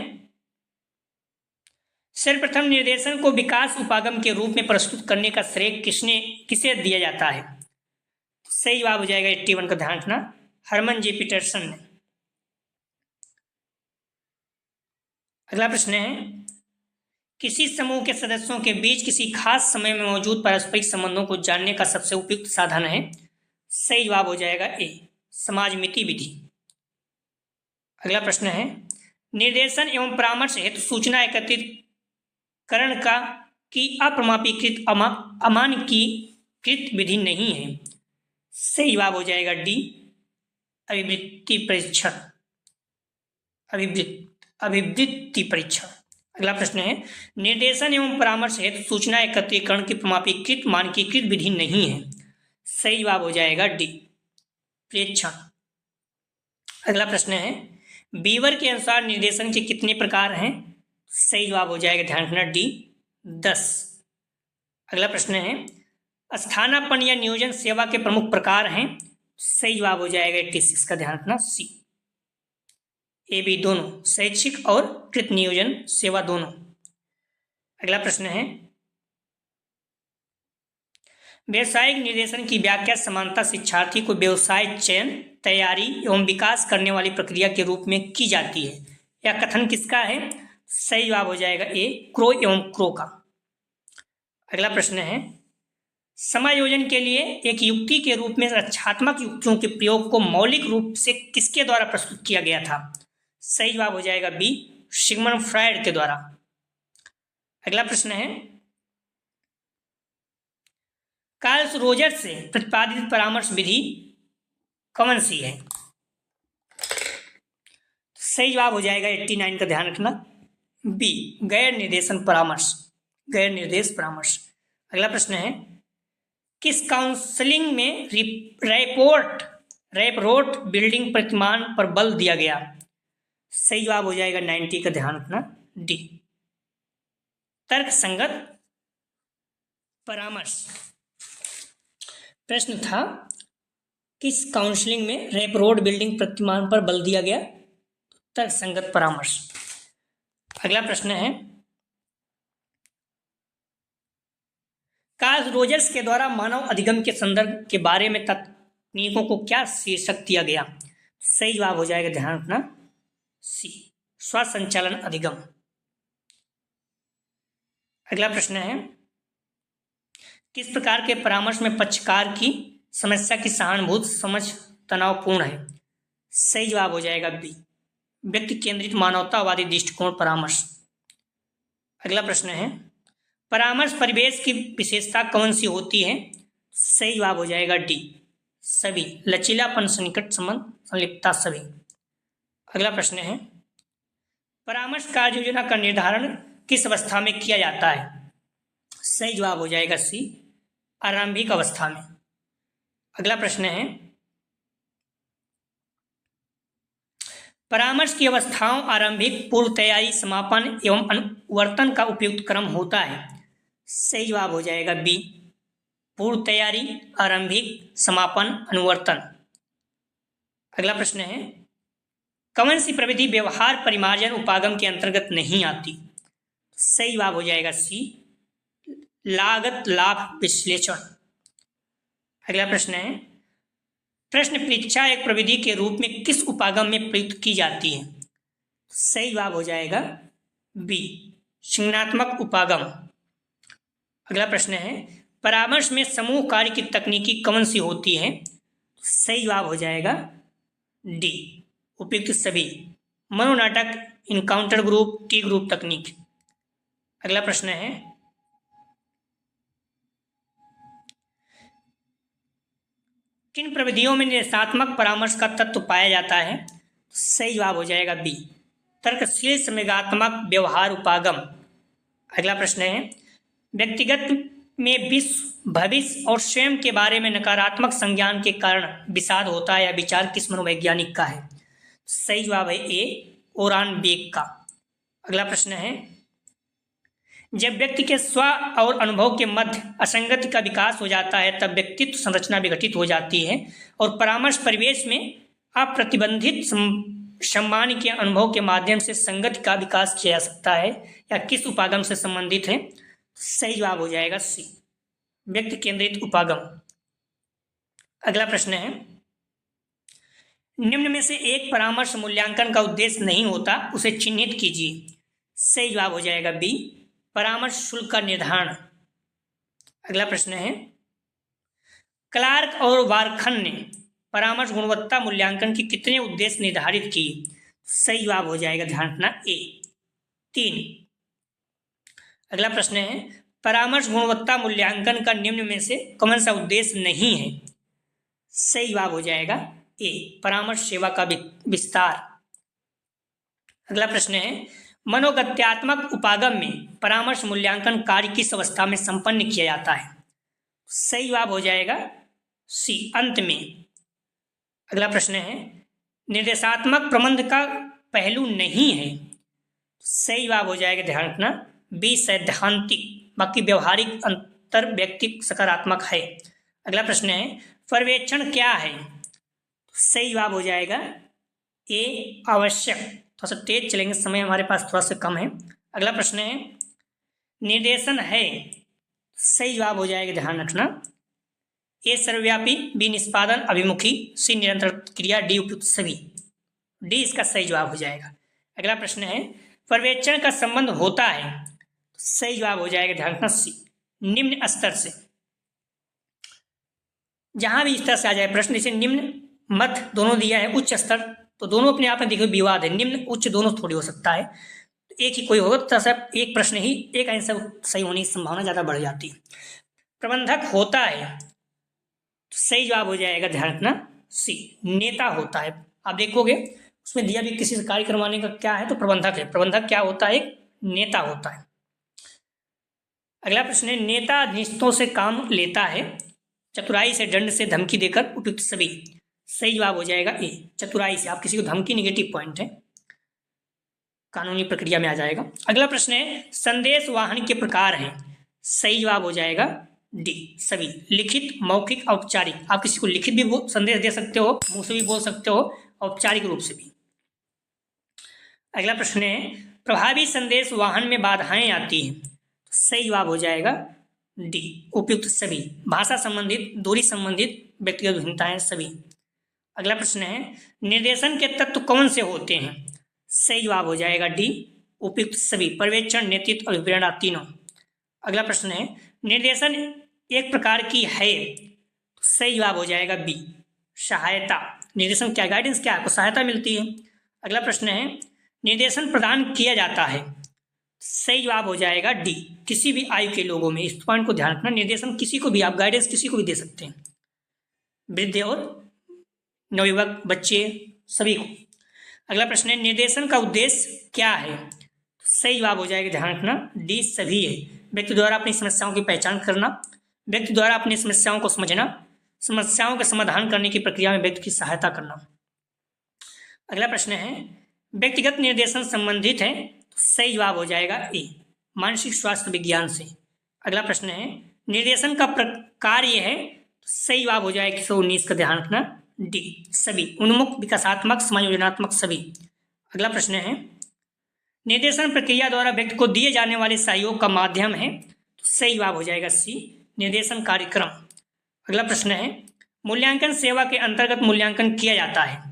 सर्वप्रथम निर्देशन को विकास उपागम के रूप में प्रस्तुत करने का श्रेय किसे दिया जाता है? सही जवाब हो जाएगा 81 का, ध्यान रखना, हरमन जे पीटरसन ने। अगला प्रश्न है, किसी समूह के सदस्यों के बीच किसी खास समय में मौजूद पारस्परिक संबंधों को जानने का सबसे उपयुक्त साधन है? सही जवाब हो जाएगा ए, समाजमिति विधि। अगला प्रश्न है, निर्देशन एवं परामर्श हेतु सूचना एकत्रीकरण की अप्रमाणीकृत अमानकीकृत विधि नहीं है। सही जवाब हो जाएगा डी, अभिवृत्ति परीक्षण, अभिवृत्ति परीक्षण। अगला प्रश्न है, निर्देशन एवं परामर्श हेतु सूचना एकत्रीकरण की प्रमाणीकृत मानकीकृत विधि नहीं है। सही जवाब हो जाएगा डी, प्रेक्षण। अगला प्रश्न है, बीवर के अनुसार निर्देशन के कितने प्रकार हैं? सही जवाब हो जाएगा, ध्यान रखना, डी 10। अगला प्रश्न है, स्थानापन्न या नियोजन सेवा के प्रमुख प्रकार हैं? सही जवाब हो जाएगा 86 का, ध्यान रखना, सी, ए बी दोनों, शैक्षिक और कृत नियोजन सेवा दोनों। अगला प्रश्न है, व्यवसायिक निर्देशन की व्याख्या समानता शिक्षार्थी को व्यवसाय चयन, तैयारी एवं विकास करने वाली प्रक्रिया के रूप में की जाती है। यह कथन किसका है? सही जवाब हो जाएगा ए, क्रो एवं क्रो का। अगला प्रश्न है, समायोजन के लिए एक युक्ति के रूप में रक्षात्मक युक्तियों के प्रयोग को मौलिक रूप से किसके द्वारा प्रस्तुत किया गया था? सही जवाब हो जाएगा बी, सिगमंड फ्रायड के द्वारा। अगला प्रश्न है, कार्ल रोजर्स से प्रतिपादित परामर्श विधि कौन सी है? सही जवाब हो जाएगा 89 का, ध्यान रखना, बी, गैर निर्देशन परामर्श, गैर निर्देश परामर्श। अगला प्रश्न है, किस काउंसलिंग में रैपरोट बिल्डिंग प्रतिमान पर बल दिया गया? सही जवाब हो जाएगा 90 का, ध्यान रखना, डी, तर्क संगत परामर्श। प्रश्न था, किस काउंसलिंग में रैपरोट बिल्डिंग प्रतिमान पर बल दिया गया? तर्क संगत परामर्श। अगला प्रश्न है, कार्ल रोजर्स के द्वारा मानव अधिगम के संदर्भ के बारे में तकनीकों को क्या शीर्षक दिया गया? सही जवाब हो जाएगा, ध्यान रखना, सी, स्वसंचालन अधिगम। अगला प्रश्न है, किस प्रकार के परामर्श में पक्षकार की समस्या की सहानुभूत समझ तनावपूर्ण है? सही जवाब हो जाएगा बी, व्यक्ति केंद्रित मानवतावादी दृष्टिकोण परामर्श। अगला प्रश्न है, परामर्श परिवेश की विशेषता कौन सी होती है? सही जवाब हो जाएगा डी, सभी, लचीलापन, सन्निकट संबंध, संलिप्तता, सभी। अगला प्रश्न है, परामर्श कार्य योजना का निर्धारण किस अवस्था में किया जाता है? सही जवाब हो जाएगा सी, आरंभिक अवस्था में। अगला प्रश्न है, परामर्श की अवस्थाओं आरंभिक, पूर्व तैयारी, समापन एवं अनुवर्तन का उपयुक्त क्रम होता है। सही जवाब हो जाएगा बी, पूर्व तैयारी, आरंभिक, समापन, अनुवर्तन। अगला प्रश्न है, कौन सी प्रविधि व्यवहार परिमार्जन उपागम के अंतर्गत नहीं आती? सही जवाब हो जाएगा सी, लागत लाभ विश्लेषण। अगला प्रश्न है, प्रश्न परीक्षा एक प्रविधि के रूप में किस उपागम में प्रयुक्त की जाती है? सही जवाब हो जाएगा बी, संज्ञानात्मक उपागम। अगला प्रश्न है, परामर्श में समूह कार्य की तकनीकी कौन सी होती है? सही जवाब हो जाएगा डी, उपयुक्त सभी, मनोनाटक, इनकाउंटर ग्रुप, टी ग्रुप तकनीक। अगला प्रश्न है, किन प्रविधियों में निर्देशात्मक परामर्श का तत्व पाया जाता है? सही जवाब हो जाएगा बी, तर्कशील संवेगात्मक व्यवहार उपागम। अगला प्रश्न है, व्यक्तिगत में विश्व, भविष्य और स्वयं के बारे में नकारात्मक संज्ञान के कारण विषाद होता है, या विचार किस मनोवैज्ञानिक का है? सही जवाब है ए, ओरान बेक का। अगला प्रश्न है, जब व्यक्ति के स्व और अनुभव के मध्य असंगति का विकास हो जाता है तब व्यक्तित्व संरचना विघटित हो जाती है और परामर्श परिवेश में अप्रतिबंधित सम्मान के अनुभव के माध्यम से संगति का विकास किया जा सकता है, या किस उपागम से संबंधित है? सही जवाब हो जाएगा सी, व्यक्ति केंद्रित उपागम। अगला प्रश्न है, निम्न में से एक परामर्श मूल्यांकन का उद्देश्य नहीं होता, उसे चिन्हित कीजिए। सही जवाब हो जाएगा बी, परामर्श शुल्क का निर्धारण। अगला प्रश्न है, क्लार्क और वार्खन ने परामर्श गुणवत्ता मूल्यांकन के कितने उद्देश्य निर्धारित किए? सही जवाब हो जाएगा, ध्यान रखना, ए, 3। अगला प्रश्न है, परामर्श गुणवत्ता मूल्यांकन का निम्न में से कौन सा उद्देश्य नहीं है? सही जवाब हो जाएगा ए, परामर्श सेवा का विस्तार। अगला प्रश्न है, मनोगत्यात्मक उपागम में परामर्श मूल्यांकन कार्य किस अवस्था में संपन्न किया जाता है? सही जवाब हो जाएगा सी, अंत में। अगला प्रश्न है, निर्देशात्मक प्रबंध का पहलू नहीं है। सही जवाब हो जाएगा, ध्यान रखना, बी, सैद्धांतिक, बाकी व्यवहारिक अंतर व्यक्ति सकारात्मक है। अगला प्रश्न है, पर्यवेक्षण क्या है? सही जवाब हो जाएगा ए, आवश्यक। थोड़ा सा तेज चलेंगे, समय हमारे पास थोड़ा सा कम है। अगला प्रश्न है, निर्देशन है। सही जवाब हो जाएगा, ध्यान रखना, ए, सर्वव्यापी, बी, निष्पादन अभिमुखी, सी, निरंतर क्रिया, डी, उपयुक्त सभी। डी इसका सही जवाब हो जाएगा। अगला प्रश्न है, पर्यवेक्षण का संबंध होता है। सही जवाब हो जाएगा, ध्यान रखना, सी, निम्न स्तर से। जहां भी इस तरह से आ जाए प्रश्न, जैसे निम्न मध्य दोनों दिया है, उच्च स्तर, तो दोनों अपने आप में देखो विवाद है, निम्न उच्च दोनों थोड़ी हो सकता है, एक ही कोई होगा तो सब एक प्रश्न ही, एक आंसर सही होने की संभावना ज़्यादा बढ़ जाती है। प्रबंधक होता है, तो सही जवाब हो जाएगा, ध्यान रखना, सी, नेता होता है। आप देखोगे उसमें दिया भी किसी से कार्य करवाने का क्या है, तो प्रबंधक है। प्रबंधक क्या होता है? एक नेता होता है। अगला प्रश्न है, नेता अधीनस्थों से काम लेता है, चतुराई से, दंड से, धमकी देकर, उपयुक्त सभी। सही जवाब हो जाएगा ए, चतुराई से। आप किसी को धमकी नेगेटिव पॉइंट है, कानूनी प्रक्रिया में आ जाएगा। अगला प्रश्न है, संदेश वाहन के प्रकार हैं। सही जवाब हो जाएगा डी, सभी, लिखित, मौखिक, औपचारिक। आप किसी को लिखित भी संदेश दे सकते हो, मुंह से भी बोल सकते हो, औपचारिक रूप से भी। अगला प्रश्न है, प्रभावी संदेश वाहन में बाधाएं आती हैं। सही जवाब हो जाएगा डी, उपयुक्त सभी, भाषा संबंधित, दूरी संबंधित, व्यक्तिगत भिन्नताएं सभी। अगला प्रश्न है, निर्देशन के तत्व कौन से होते हैं? सही जवाब हो जाएगा डी, उपयुक्त सभी, पर्यवेक्षण, नेतृत्व, अभिप्रेरणा, तीनों। अगला प्रश्न है, निर्देशन एक प्रकार की है। सही जवाब हो जाएगा बी, सहायता। निर्देशन क्या, गाइडेंस क्या, आपको सहायता मिलती है। अगला प्रश्न है, निर्देशन प्रदान किया जाता है। सही जवाब हो जाएगा डी, किसी भी आयु के लोगों में। इस पॉइंट को ध्यान रखना, निर्देशन किसी को भी, आप गाइडेंस किसी को भी दे सकते हैं, वृद्ध और नवयुवक, बच्चे, सभी को। अगला प्रश्न है, निर्देशन का उद्देश्य क्या है? सही जवाब हो जाएगा, ध्यान रखना, डी, सभी है। व्यक्ति द्वारा अपनी समस्याओं की पहचान करना, व्यक्ति द्वारा अपनी समस्याओं को समझना, समस्याओं का समाधान करने की प्रक्रिया में व्यक्ति की सहायता करना। अगला प्रश्न है, व्यक्तिगत निर्देशन संबंधित है। तो सही जवाब हो जाएगा ए, मानसिक स्वास्थ्य विज्ञान से। अगला प्रश्न है, निर्देशन का कार्य है। तो सही जवाब हो जाएगा 119 का, ध्यान रखना, डी, सभी, उन्मुख, विकासात्मक, समायोजनात्मक, सभी। अगला प्रश्न है, निर्देशन प्रक्रिया द्वारा व्यक्ति को दिए जाने वाले सहयोग का माध्यम है। तो सही जवाब हो जाएगा सी, निर्देशन कार्यक्रम। अगला प्रश्न है, मूल्यांकन सेवा के अंतर्गत मूल्यांकन किया जाता है।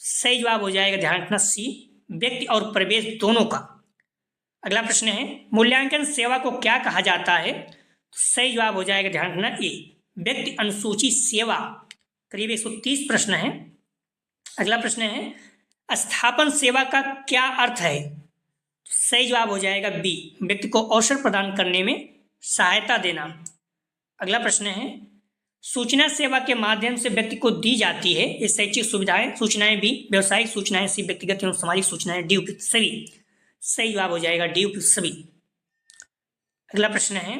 सही जवाब हो जाएगा, ध्यान रखना, सी, व्यक्ति और परिवेश दोनों का। अगला प्रश्न है, मूल्यांकन सेवा को क्या कहा जाता है? तो सही जवाब हो जाएगा, ध्यान रखना, ए, व्यक्ति अनुसूची सेवा। करीब 130 प्रश्न है। अगला प्रश्न है, स्थापन सेवा का क्या अर्थ है? तो सही जवाब हो जाएगा बी, व्यक्ति को अवसर प्रदान करने में सहायता देना। अगला प्रश्न है, सूचना सेवा के माध्यम से व्यक्ति को दी जाती है। ये शैक्षिक सुविधाएं, सूचनाएं भी, व्यवसायिक सूचनाएं सी, व्यक्तिगत एवं सामाजिक सूचनाएं डी उपयुक्त सभी। सही जवाब हो जाएगा डी उपयुक्त सभी। अगला प्रश्न है,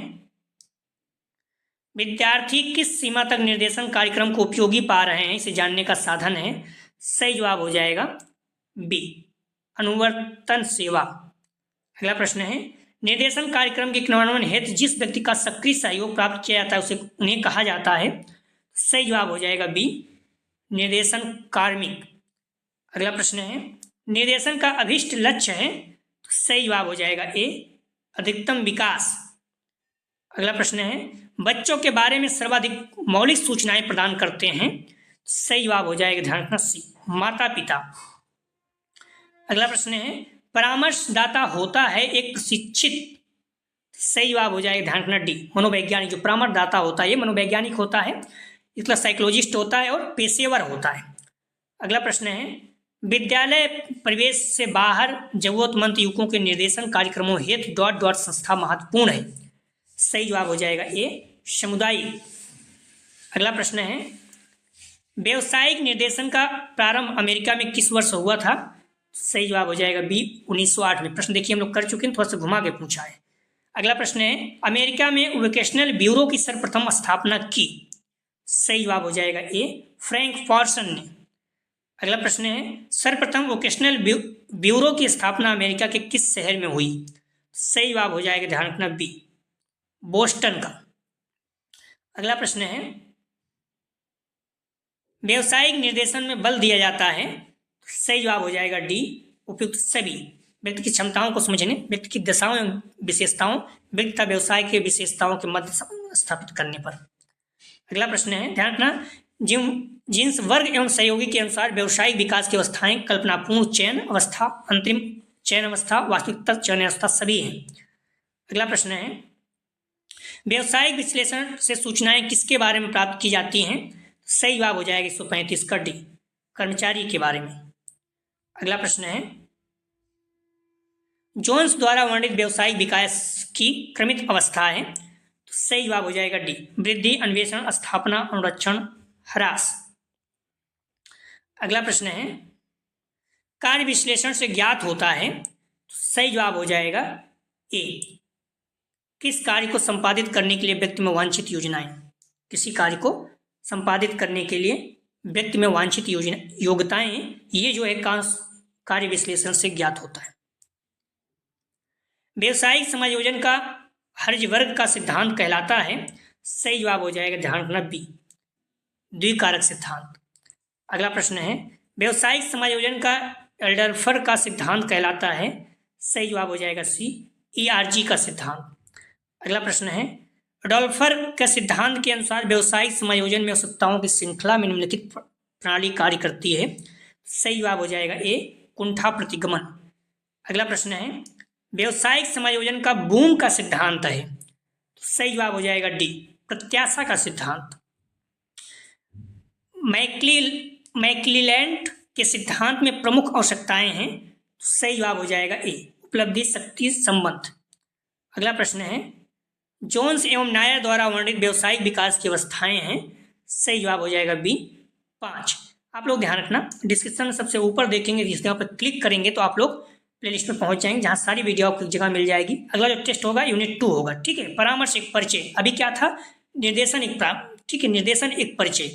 विद्यार्थी किस सीमा तक निर्देशन कार्यक्रम को उपयोगी पा रहे हैं, इसे जानने का साधन है। सही जवाब हो जाएगा बी, अनुवर्तन सेवा। अगला प्रश्न है, निर्देशन कार्यक्रम के क्रियान्वयन हेतु जिस व्यक्ति का सक्रिय सहयोग प्राप्त किया जाता है उसे उन्हें कहा जाता है। सही जवाब हो जाएगा बी, निर्देशन कार्मिक। अगला प्रश्न है, निर्देशन का अभिष्ट लक्ष्य है। सही जवाब हो जाएगा ए, अधिकतम विकास। अगला प्रश्न है, बच्चों के बारे में सर्वाधिक मौलिक सूचनाएं प्रदान करते हैं। सही जवाब हो जाएगा, ध्यान रखना सी, माता पिता। अगला प्रश्न है, परामर्शदाता होता है एक शिक्षित। सही जवाब हो जाएगा, ध्यान रखना डी, मनोवैज्ञानिक। जो परामर्शदाता होता है ये मनोवैज्ञानिक होता है, इसका साइकोलॉजिस्ट होता है और पेशेवर होता है। अगला प्रश्न है, विद्यालय परिवेश से बाहर जरूरतमंद युवकों के निर्देशन कार्यक्रमों हेतु डॉट डॉट संस्था महत्वपूर्ण है। सही जवाब हो जाएगा ए, सामुदायिक। अगला प्रश्न है, व्यवसायिक निर्देशन का प्रारंभ अमेरिका में किस वर्ष हुआ था। सही जवाब हो जाएगा बी, 1908 में। प्रश्न देखिए हम लोग कर चुके हैं, थोड़ा सा घुमा के पूछा है। अगला प्रश्न है, अमेरिका में वोकेशनल ब्यूरो की सर्वप्रथम स्थापना की। सही जवाब हो जाएगा ए, फ्रैंक फॉर्सन ने। अगला प्रश्न है, सर्वप्रथम वोकेशनल ब्यूरो की स्थापना अमेरिका के किस शहर में हुई। सही जवाब हो जाएगा, ध्यान रखना बी, बोस्टन का। अगला प्रश्न है, व्यवसायिक निर्देशन में बल दिया जाता है। सही जवाब हो जाएगा डी, उपयुक्त सभी। व्यक्ति की क्षमताओं को समझने, व्यक्ति की दशाओं एवं विशेषताओं, व्यक्ति तथा व्यवसाय के विशेषताओं के मध्य स्थापित करने पर। अगला प्रश्न है, ध्यान रखना, जिन्स वर्ग एवं सहयोगी के अनुसार व्यवसायिक विकास की अवस्थाएं कल्पनापूर्ण चयन अवस्था, अंतरिम चयन अवस्था, वास्तविकता चयन अवस्था सभी हैं। अगला प्रश्न है, व्यवसायिक विश्लेषण से सूचनाएं किसके बारे में प्राप्त की जाती हैं। सही जवाब हो जाएगा 135 का डी, कर्मचारी के बारे में। अगला प्रश्न है, जोन्स द्वारा वर्णित व्यवसायिक विकास की क्रमित अवस्था है। तो सही जवाब हो जाएगा डी, वृद्धि, अन्वेषण, स्थापना, अनुरक्षण, ह्रास। अगला प्रश्न है, कार्य विश्लेषण से ज्ञात होता है। तो सही जवाब हो जाएगा ए, किस कार्य को संपादित करने के लिए व्यक्ति में वांछित योजनाएं। किसी कार्य को संपादित करने के लिए व्यक्ति में वांछित योग्यताएं, ये जो है कार्य विश्लेषण से ज्ञात होता है। व्यवसायिक समायोजन का हर्ज वर्ग का सिद्धांत कहलाता है। सही जवाब हो जाएगा, ध्यान रखना बी, द्विकारक सिद्धांत। अगला प्रश्न है, व्यवसायिक समायोजन का एल्डरफर का सिद्धांत कहलाता है। सही जवाब हो जाएगा सी, ERG का सिद्धांत। अगला प्रश्न है, एडोल्फर के सिद्धांत के अनुसार व्यवसायिक समायोजन में आवश्यकताओं की श्रृंखला में निम्नलिखित प्रणाली कार्य करती है। सही जवाब हो जाएगा ए, कुंठा प्रतिगमन। अगला प्रश्न है, व्यवसायिक समायोजन का बूम का सिद्धांत है। तो सही जवाब हो जाएगा डी, प्रत्याशा का सिद्धांत। मैक्लीलैंड के सिद्धांत में प्रमुख आवश्यकताएं हैं। तो सही जवाब हो जाएगा ए, उपलब्धि शक्ति संबंध। अगला प्रश्न है, जोन्स एवं नायर द्वारा वर्णित व्यवसायिक विकास की अवस्थाएं हैं। सही जवाब हो जाएगा बी, 5। आप लोग ध्यान रखना, डिस्क्रिप्शन में सबसे ऊपर देखेंगे, जिस जगह पर क्लिक करेंगे तो आप लोग प्लेलिस्ट में पहुंच जाएंगे, जहां सारी वीडियो आपको एक जगह मिल जाएगी। अगला जो टेस्ट होगा यूनिट 2 होगा, ठीक है। परामर्श एक परिचय, अभी क्या था, निर्देशन एक ठीक है, निर्देशन एक परिचय,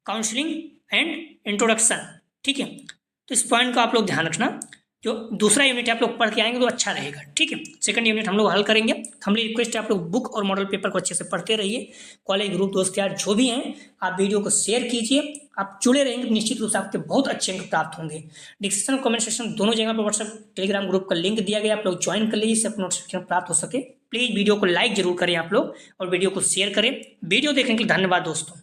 काउंसलिंग एंड इंट्रोडक्शन, ठीक है। तो इस पॉइंट को आप लोग ध्यान रखना, जो दूसरा यूनिट आप लोग पढ़ के आएंगे तो अच्छा रहेगा, ठीक है। सेकंड यूनिट हम लोग हल करेंगे। हमारी रिक्वेस्ट है आप लोग बुक और मॉडल पेपर को अच्छे से पढ़ते रहिए। कॉलेज ग्रुप दोस्त यार जो भी हैं, आप वीडियो को शेयर कीजिए। आप जुड़े रहेंगे तो निश्चित रूप से आपके बहुत अच्छे अंक प्राप्त होंगे। डिस्क्रिप्शन कमेंट सेक्शन दोनों जगह पर व्हाट्सएप टेलीग्राम ग्रुप का लिंक दिया गया, आप लोग ज्वाइन कर लीजिए, इससे नोटिफिकेशन प्राप्त हो सके। प्लीज वीडियो को लाइक जरूर करें आप लोग और वीडियो को शेयर करें। वीडियो देखने के लिए धन्यवाद दोस्तों।